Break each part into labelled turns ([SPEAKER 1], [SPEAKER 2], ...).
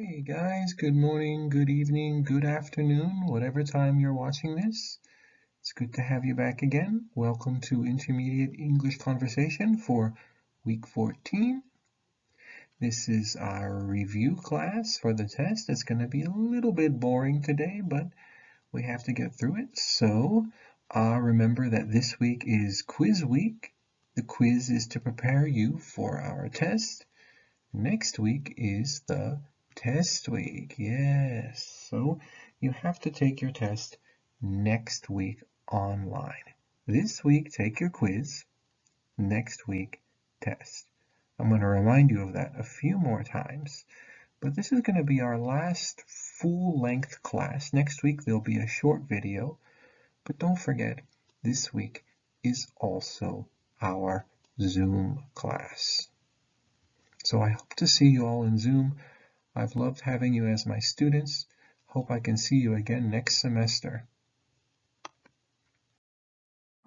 [SPEAKER 1] Hey guys, good morning, good evening, good afternoon, whatever time you're watching this. It's good to have you back again. Welcome to Intermediate English Conversation for week 14. This is our review class for the test. It's going to be a little bit boring today, but we have to get through it. So remember that this week is quiz week. The quiz is to prepare you for our test. Next week is the test week. Yes. So you have to take your test next week online. This week, take your quiz. Next week, test. I'm going to remind you of that a few more times. But this is going to be our last full-length class. Next week, there'll be a short video. But don't forget, this week is also our Zoom class. So I hope to see you all in Zoom. I've loved having you as my students. Hope I can see you again next semester.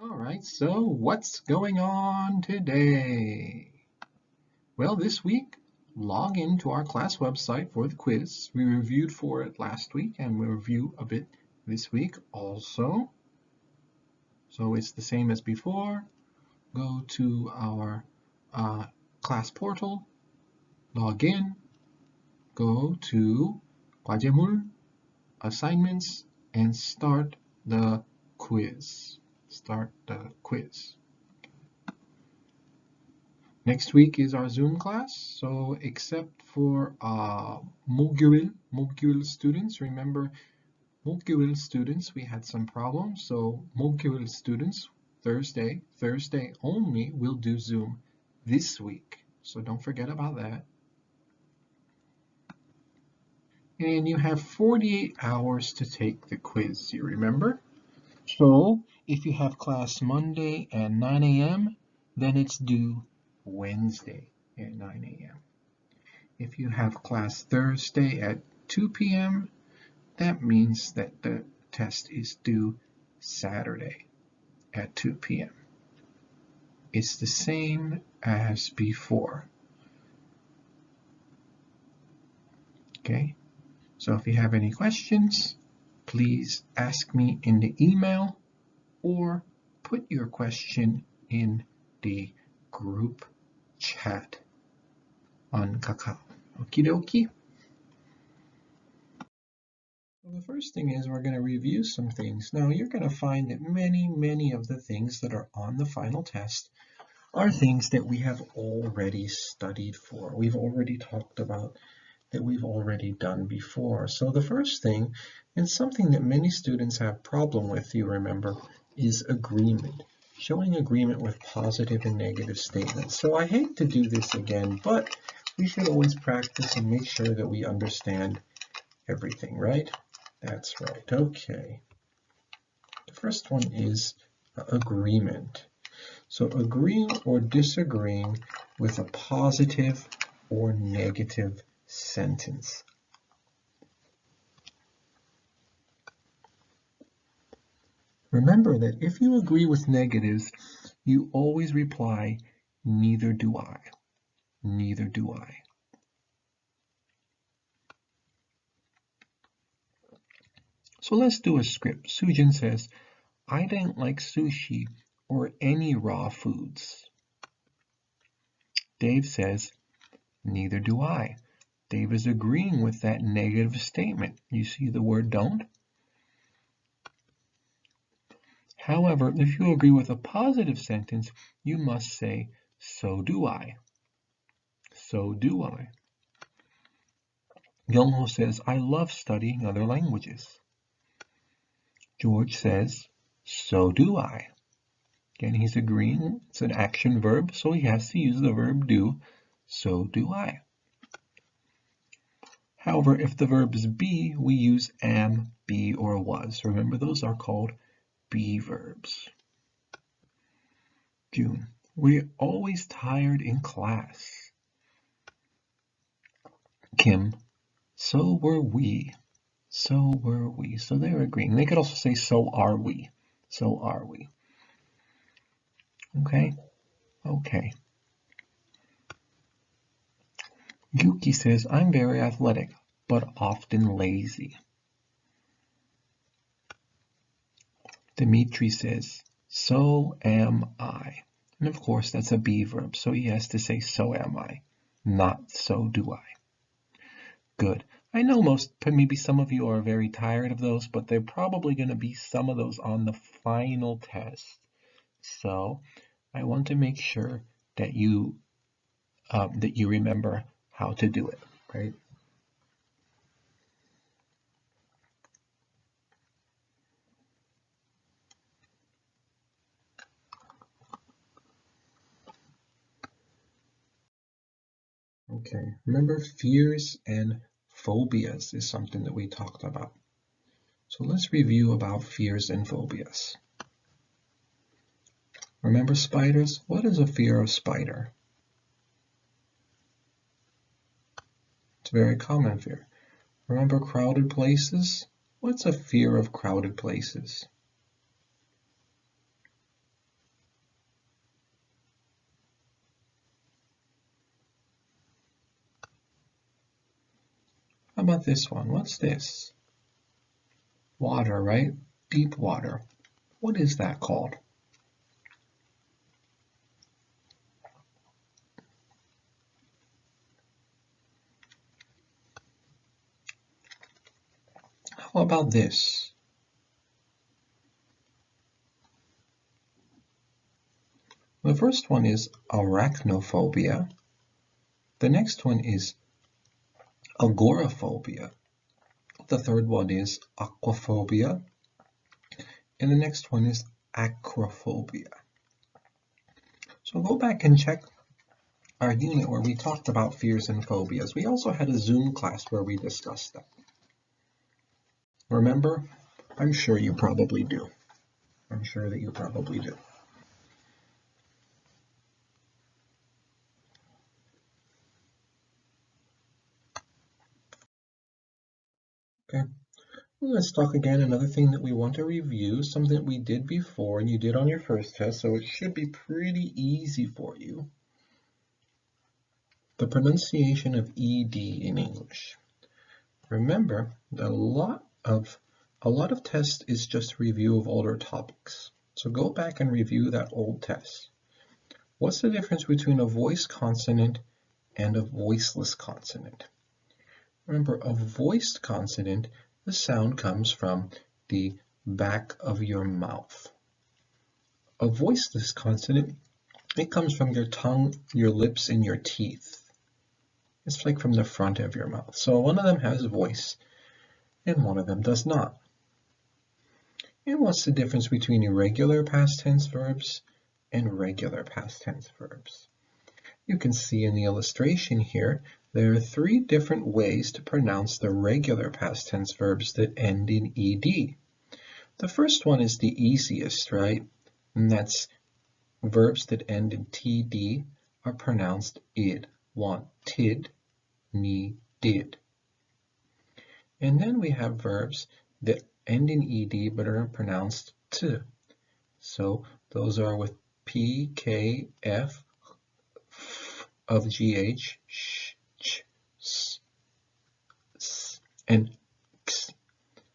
[SPEAKER 1] All right, so what's going on today? Well, this week, log into our class website for the quiz. We reviewed for it last week and we'll review a bit this week also. So it's the same as before. Go to our class portal, log in, go to 과제물, assignments, and start the quiz. Next week is our Zoom class, so except for 목요일 students, remember 목요일 students, we had some problems, so 목요일 students, Thursday only, will do Zoom this week, so don't forget about that. And you have 48 hours to take the quiz, you remember? So if you have class Monday at 9 a.m., then it's due Wednesday at 9 a.m. If you have class Thursday at 2 p.m., that means that the test is due Saturday at 2 p.m. It's the same as before. Okay, so if you have any questions, please ask me in the email or put your question in the group chat on Kakao. Okie dokie. Well, the first thing is we're going to review some things. Now you're going to find that many of the things that are on the final test are things that we have already studied for. We've already talked about, that we've already done before. So the first thing, and something that many students have problem with, you remember, is agreement. Showing agreement with positive and negative statements. So I hate to do this again, but we should always practice and make sure that we understand everything, right? That's right. Okay. The first one is agreement. So agreeing or disagreeing with a positive or negative sentence. Remember that if you agree with negatives, you always reply, neither do I. Neither do I. So let's do a script. Sujin says, I don't like sushi or any raw foods. Dave says, neither do I. Dave is agreeing with that negative statement. You see the word don't? However, if you agree with a positive sentence, you must say, so do I. So do I. Youngho says, I love studying other languages. George says, so do I. Again, he's agreeing. It's an action verb, so he has to use the verb do. So do I. However, if the verb is be, we use am, be, or was. Remember, those are called be verbs. June, we're always tired in class. Kim, so were we. So were we. So they're agreeing. They could also say, so are we. So are we. Okay? Okay. Yuki says, I'm very athletic, but often lazy. Dimitri says, so am I. And of course, that's a be verb, so he has to say, so am I, not so do I. Good. I know maybe some of you are very tired of those, but they're probably going to be some of those on the final test. So I want to make sure that you remember how to do it, right? Okay, remember fears and phobias is something that we talked about. So let's review about fears and phobias. Remember spiders? What is a fear of spider? It's a very common fear. Remember crowded places? What's a fear of crowded places? How about this one? What's this? Water, right? Deep water. What is that called? How about this? The first one is arachnophobia. The next one is agoraphobia. The third one is aquaphobia. And the next one is acrophobia. So go back and check our unit where we talked about fears and phobias. We also had a Zoom class where we discussed them. Remember? I'm sure you probably do. I'm sure that you probably do. Okay. Let's talk again. Another thing that we want to review, something that we did before and you did on your first test, so it should be pretty easy for you. The pronunciation of ED in English. Remember that a lot of tests is just review of older topics. So go back and review that old test. What's the difference between a voiced consonant and a voiceless consonant? Remember, a voiced consonant, the sound comes from the back of your mouth. A voiceless consonant, it comes from your tongue, your lips, and your teeth. It's like from the front of your mouth. So one of them has a voice and one of them does not. And what's the difference between irregular past tense verbs and regular past tense verbs? You can see in the illustration here, there are 3 different ways to pronounce the regular past tense verbs that end in ed. The first one is the easiest, right? And that's verbs that end in td are pronounced id. Wanted, needed. And then we have verbs that end in ed but are pronounced t. So those are with p, k, f, of gh, sh, ch, s, s, and x.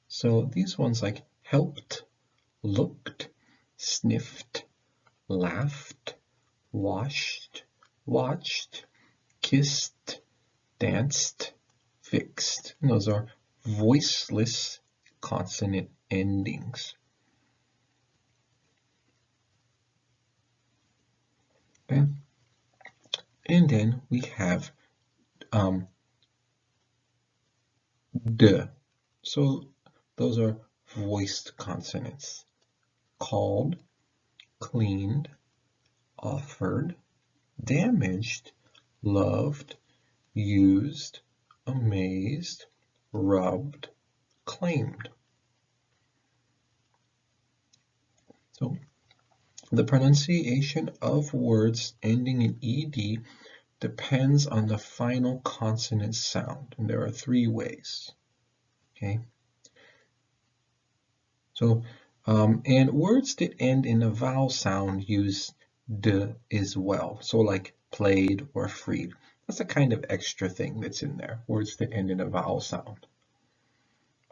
[SPEAKER 1] So these ones like helped, looked, sniffed, laughed, washed, watched, kissed, danced, fixed. And those are voiceless consonant endings. Okay. And then we have d. So those are voiced consonants. Called, cleaned, offered, damaged, loved, used, amazed, rubbed, claimed. So the pronunciation of words ending in ed depends on the final consonant sound, and there are 3 ways. Okay. So, and words that end in a vowel sound use d as well. So like played or freed. That's a kind of extra thing that's in there, words that end in a vowel sound.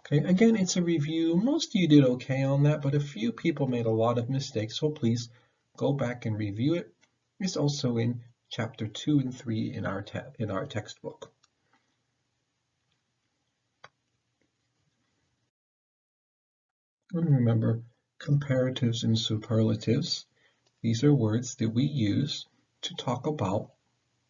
[SPEAKER 1] Okay, again, it's a review. Most of you did okay on that, but a few people made a lot of mistakes, so please go back and review it. It's also in chapter 2 and 3 in our textbook. And remember, comparatives and superlatives, these are words that we use to talk about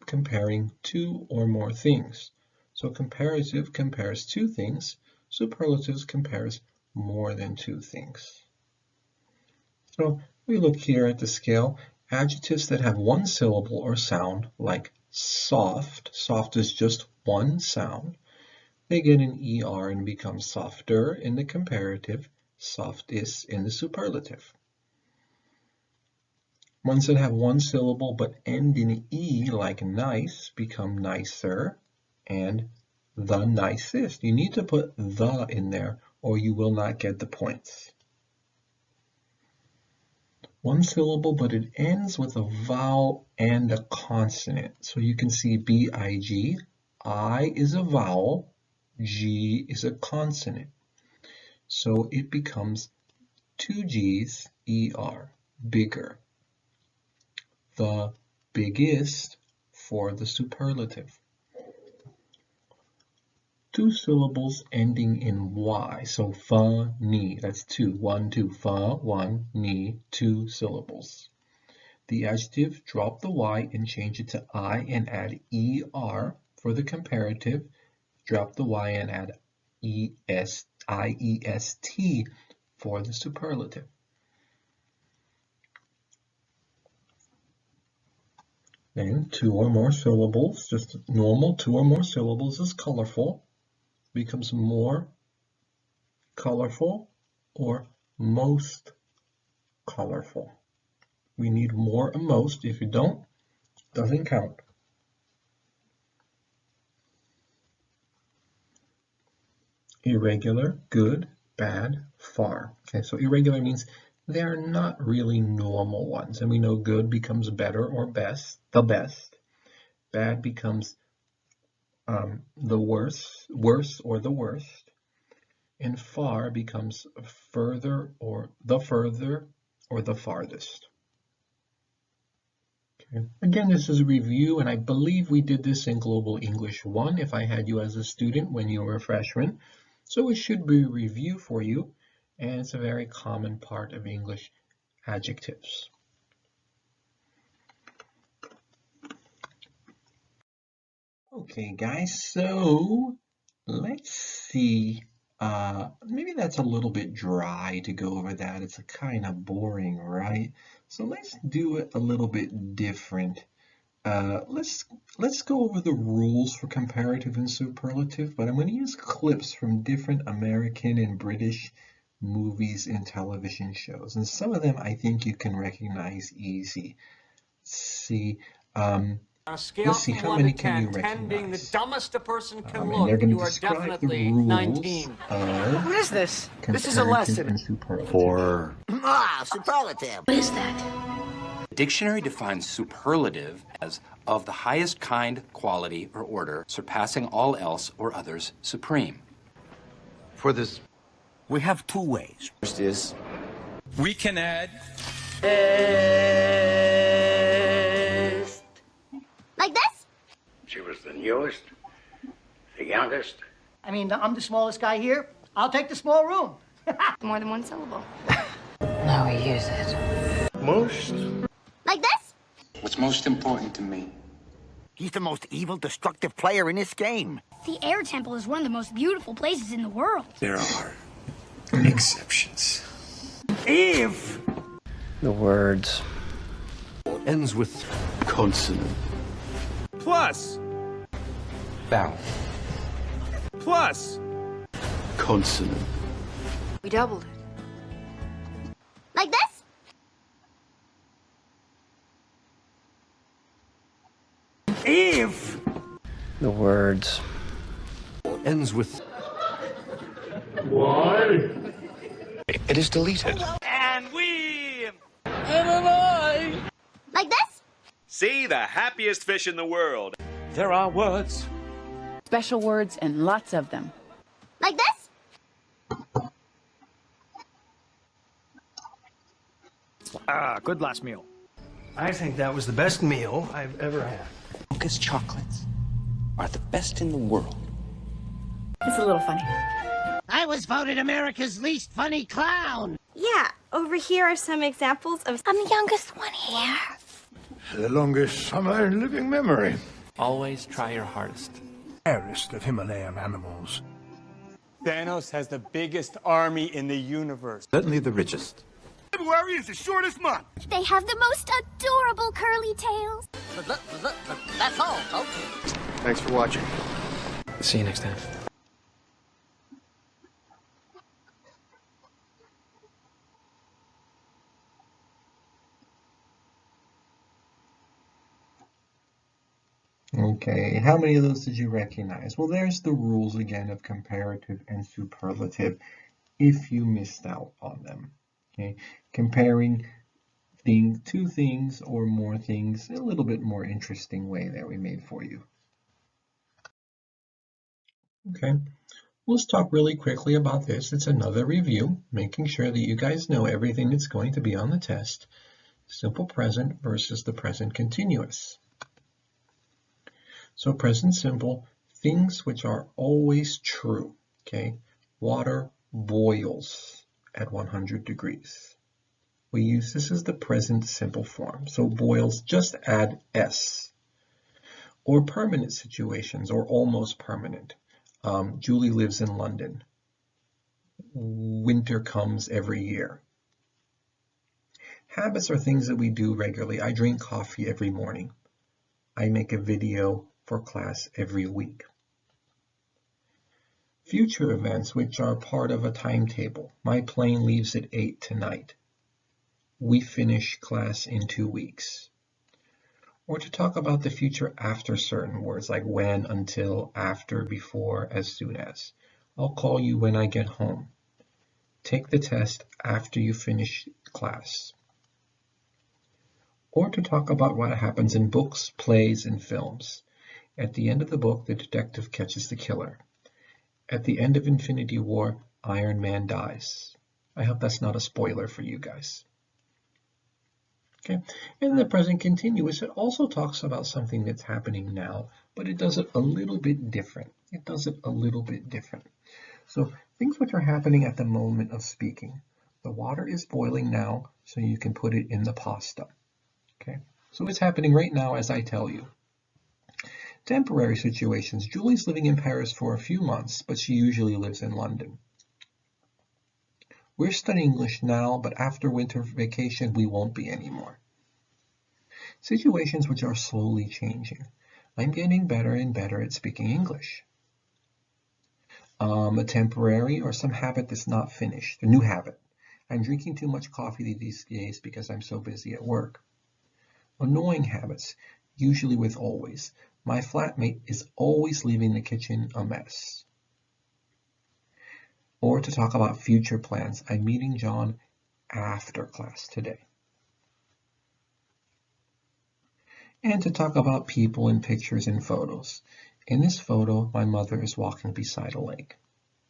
[SPEAKER 1] comparing two or more things. So comparative compares two things, superlatives compares more than two things. So we look here at the scale, adjectives that have one syllable or sound, like soft, soft is just one sound, they get an ER and become softer in the comparative, softest in the superlative. Ones that have one syllable but end in E, like nice, become nicer and the nicest. You need to put the in there or you will not get the points. One syllable, but it ends with a vowel and a consonant. So you can see B-I-G. I is a vowel, G is a consonant. So it becomes two G's, ER, bigger. The biggest for the superlative. Two syllables ending in Y, so funny, that's two, one, two, funny, two syllables. The adjective, drop the Y and change it to I and add ER for the comparative, drop the Y and add IEST for the superlative. Then two or more syllables, just normal two or more syllables is colorful, becomes more colorful or most colorful. We need more and most. If you don't, it doesn't count. Irregular, good, bad, far. Okay, so irregular means they're not really normal ones. And we know good becomes better or best, the best. Bad becomes the worst or the worst. And far becomes further or the farthest. Okay. Again, this is a review, and I believe we did this in Global English 1 if I had you as a student when you were a freshman. So it should be a review for you, and it's a very common part of English adjectives. Okay, guys, so let's see. Maybe that's a little bit dry to go over that. It's kind of boring, right? So let's do it a little bit different. Let's go over the rules for comparative and superlative, but I'm going to use clips from different American and British movies and television shows. And some of them I think you can recognize easy. Let's see, how many can you recognize?
[SPEAKER 2] 10 being the dumbest a person can
[SPEAKER 1] And
[SPEAKER 2] look,
[SPEAKER 1] they're going
[SPEAKER 2] you
[SPEAKER 1] to
[SPEAKER 2] are
[SPEAKER 1] describe the
[SPEAKER 2] definitely
[SPEAKER 1] rules
[SPEAKER 2] 19.
[SPEAKER 3] What is this? This is a
[SPEAKER 1] comparative
[SPEAKER 3] lesson.
[SPEAKER 1] and superlative.
[SPEAKER 4] For
[SPEAKER 3] Superlative.
[SPEAKER 5] What is that?
[SPEAKER 4] the dictionary defines superlative as of the highest kind, quality, or order, surpassing all else or others supreme.
[SPEAKER 6] For this,
[SPEAKER 7] We have two ways.
[SPEAKER 6] first is
[SPEAKER 7] We can add
[SPEAKER 5] Like this?
[SPEAKER 8] She was the newest, the youngest.
[SPEAKER 3] I mean, I'm the smallest guy here. I'll take the small room.
[SPEAKER 5] More than one syllable.
[SPEAKER 9] Now we use it.
[SPEAKER 8] Most.
[SPEAKER 5] Like this?
[SPEAKER 4] What's most important to me?
[SPEAKER 7] He's the most evil, destructive player in this game.
[SPEAKER 5] The air temple is one of the most beautiful places in the world.
[SPEAKER 6] there are exceptions.
[SPEAKER 7] If
[SPEAKER 9] The words.
[SPEAKER 6] Ends with consonant.
[SPEAKER 7] plus
[SPEAKER 6] Vowel.
[SPEAKER 7] plus
[SPEAKER 6] Consonant.
[SPEAKER 5] We doubled it. Like this?
[SPEAKER 7] if
[SPEAKER 9] The words.
[SPEAKER 6] Ends with
[SPEAKER 8] Why?
[SPEAKER 6] it is deleted.
[SPEAKER 7] and we
[SPEAKER 5] Like this?
[SPEAKER 10] See, the happiest fish in the world.
[SPEAKER 2] There are words.
[SPEAKER 10] Special words and lots of them.
[SPEAKER 5] Like this?
[SPEAKER 3] Ah, good last meal.
[SPEAKER 6] I think that was the best meal I've ever had.
[SPEAKER 4] Milka's chocolates are the best in the world.
[SPEAKER 10] It's a little funny.
[SPEAKER 3] I was voted America's least funny clown.
[SPEAKER 5] Yeah, over here are some examples of... I'm the youngest one here.
[SPEAKER 6] The longest summer in living memory.
[SPEAKER 2] Always try your hardest.
[SPEAKER 6] Rarest of Himalayan animals.
[SPEAKER 2] Thanos has the biggest army in the universe.
[SPEAKER 6] Certainly the richest.
[SPEAKER 7] February is the shortest month.
[SPEAKER 5] They have the most adorable curly tails.
[SPEAKER 3] That's all, folks.
[SPEAKER 6] Thanks for watching.
[SPEAKER 9] See you next time.
[SPEAKER 1] Okay, how many of those did you recognize? Well, there's the rules again of comparative and superlative if you missed out on them. Okay, comparing two things or more things, a little bit more interesting way that we made for you. Okay, let's talk really quickly about this. It's another review, making sure that you guys know everything that's going to be on the test. Simple present versus the present continuous. So present simple, things which are always true, okay? Water boils at 100 degrees. We use this as the present simple form. So boils, just add S. Or permanent situations, or almost permanent. Julie lives in London. Winter comes every year. Habits are things that we do regularly. I drink coffee every morning. I make a video for class every week. Future events which are part of a timetable. My plane leaves at 8 tonight. We finish class in 2 weeks. Or to talk about the future after certain words like when, until, after, before, as soon as. I'll call you when I get home. Take the test after you finish class. Or to talk about what happens in books, plays, and films. At the end of the book, the detective catches the killer. At the end of Infinity War, Iron Man dies. I hope that's not a spoiler for you guys. Okay, and the present continuous, it also talks about something that's happening now, but it does it a little bit different. So things which are happening at the moment of speaking. The water is boiling now, so you can put it in the pasta. Okay, so it's happening right now as I tell you. Temporary situations. Julie's living in Paris for a few months, but she usually lives in London. We're studying English now, but after winter vacation, we won't be anymore. Situations which are slowly changing. I'm getting better and better at speaking English. A temporary or some habit that's not finished, a new habit. I'm drinking too much coffee these days because I'm so busy at work. Annoying habits, usually with always. My flatmate is always leaving the kitchen a mess. Or to talk about future plans, I'm meeting John after class today. And to talk about people and pictures and photos. In this photo, my mother is walking beside a lake.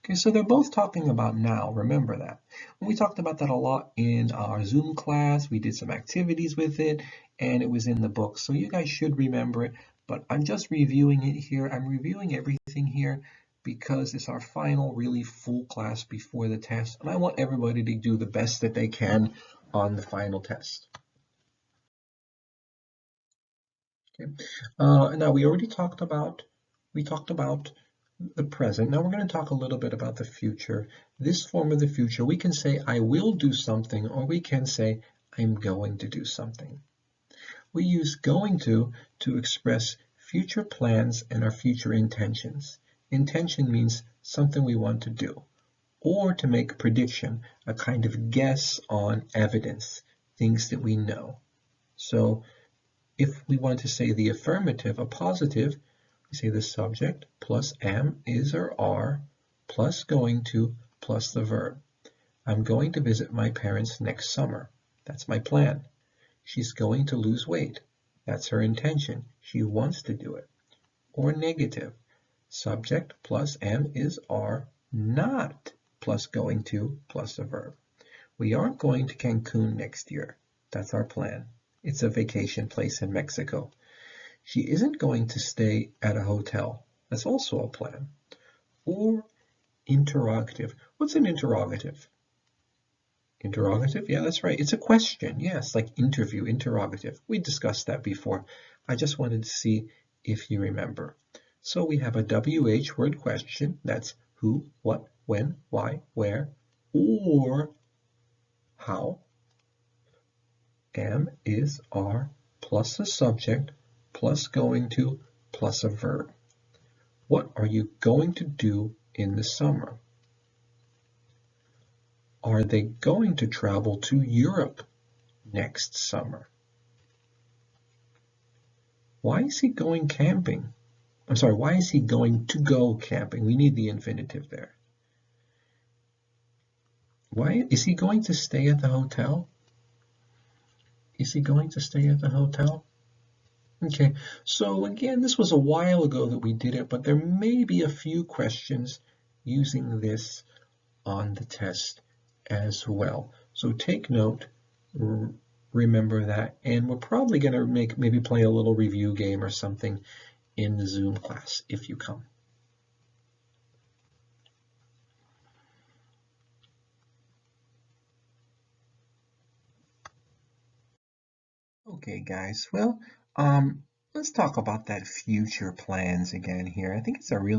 [SPEAKER 1] Okay, so they're both talking about now, remember that. We talked about that a lot in our Zoom class, we did some activities with it, and it was in the book, so you guys should remember it, but I'm just reviewing it here. I'm reviewing everything here because it's our final really full class before the test, and I want everybody to do the best that they can on the final test. Okay. Now we already talked about the present. Now we're going to talk a little bit about the future. This form of the future, we can say I will do something, or we can say I'm going to do something. We use going to express future plans and our future intentions. Intention means something we want to do, or to make a prediction, a kind of guess on evidence, things that we know. So if we want to say the affirmative, a positive, we say the subject plus am, is, or are, plus going to, plus the verb. I'm going to visit my parents next summer. That's my plan. She's going to lose weight. That's her intention. She wants to do it. or negative. Subject plus am is are, not plus going to plus a verb. We aren't going to Cancun next year. That's our plan. It's a vacation place in Mexico. She isn't going to stay at a hotel. That's also a plan. Or interrogative. What's an interrogative? Interrogative? Yeah, that's right. It's a question. Yes, like interview, interrogative. We discussed that before. I just wanted to see if you remember. So we have a WH word question. That's who, what, when, why, where, or how. Am, is, are, plus a subject, plus going to, plus a verb. What are you going to do in the summer? Are they going to travel to Europe next summer? Why is he going camping? I'm sorry, why is he going to go camping? We need the infinitive there. Why is he going to stay at the hotel? Is he going to stay at the hotel? Okay, so again, this was a while ago that we did it, but there may be a few questions using this on the test as well. So take note, remember that, and we're probably going to maybe play a little review game or something in the Zoom class if you come. Okay, guys, well, let's talk about that future plans again here. I think it's a really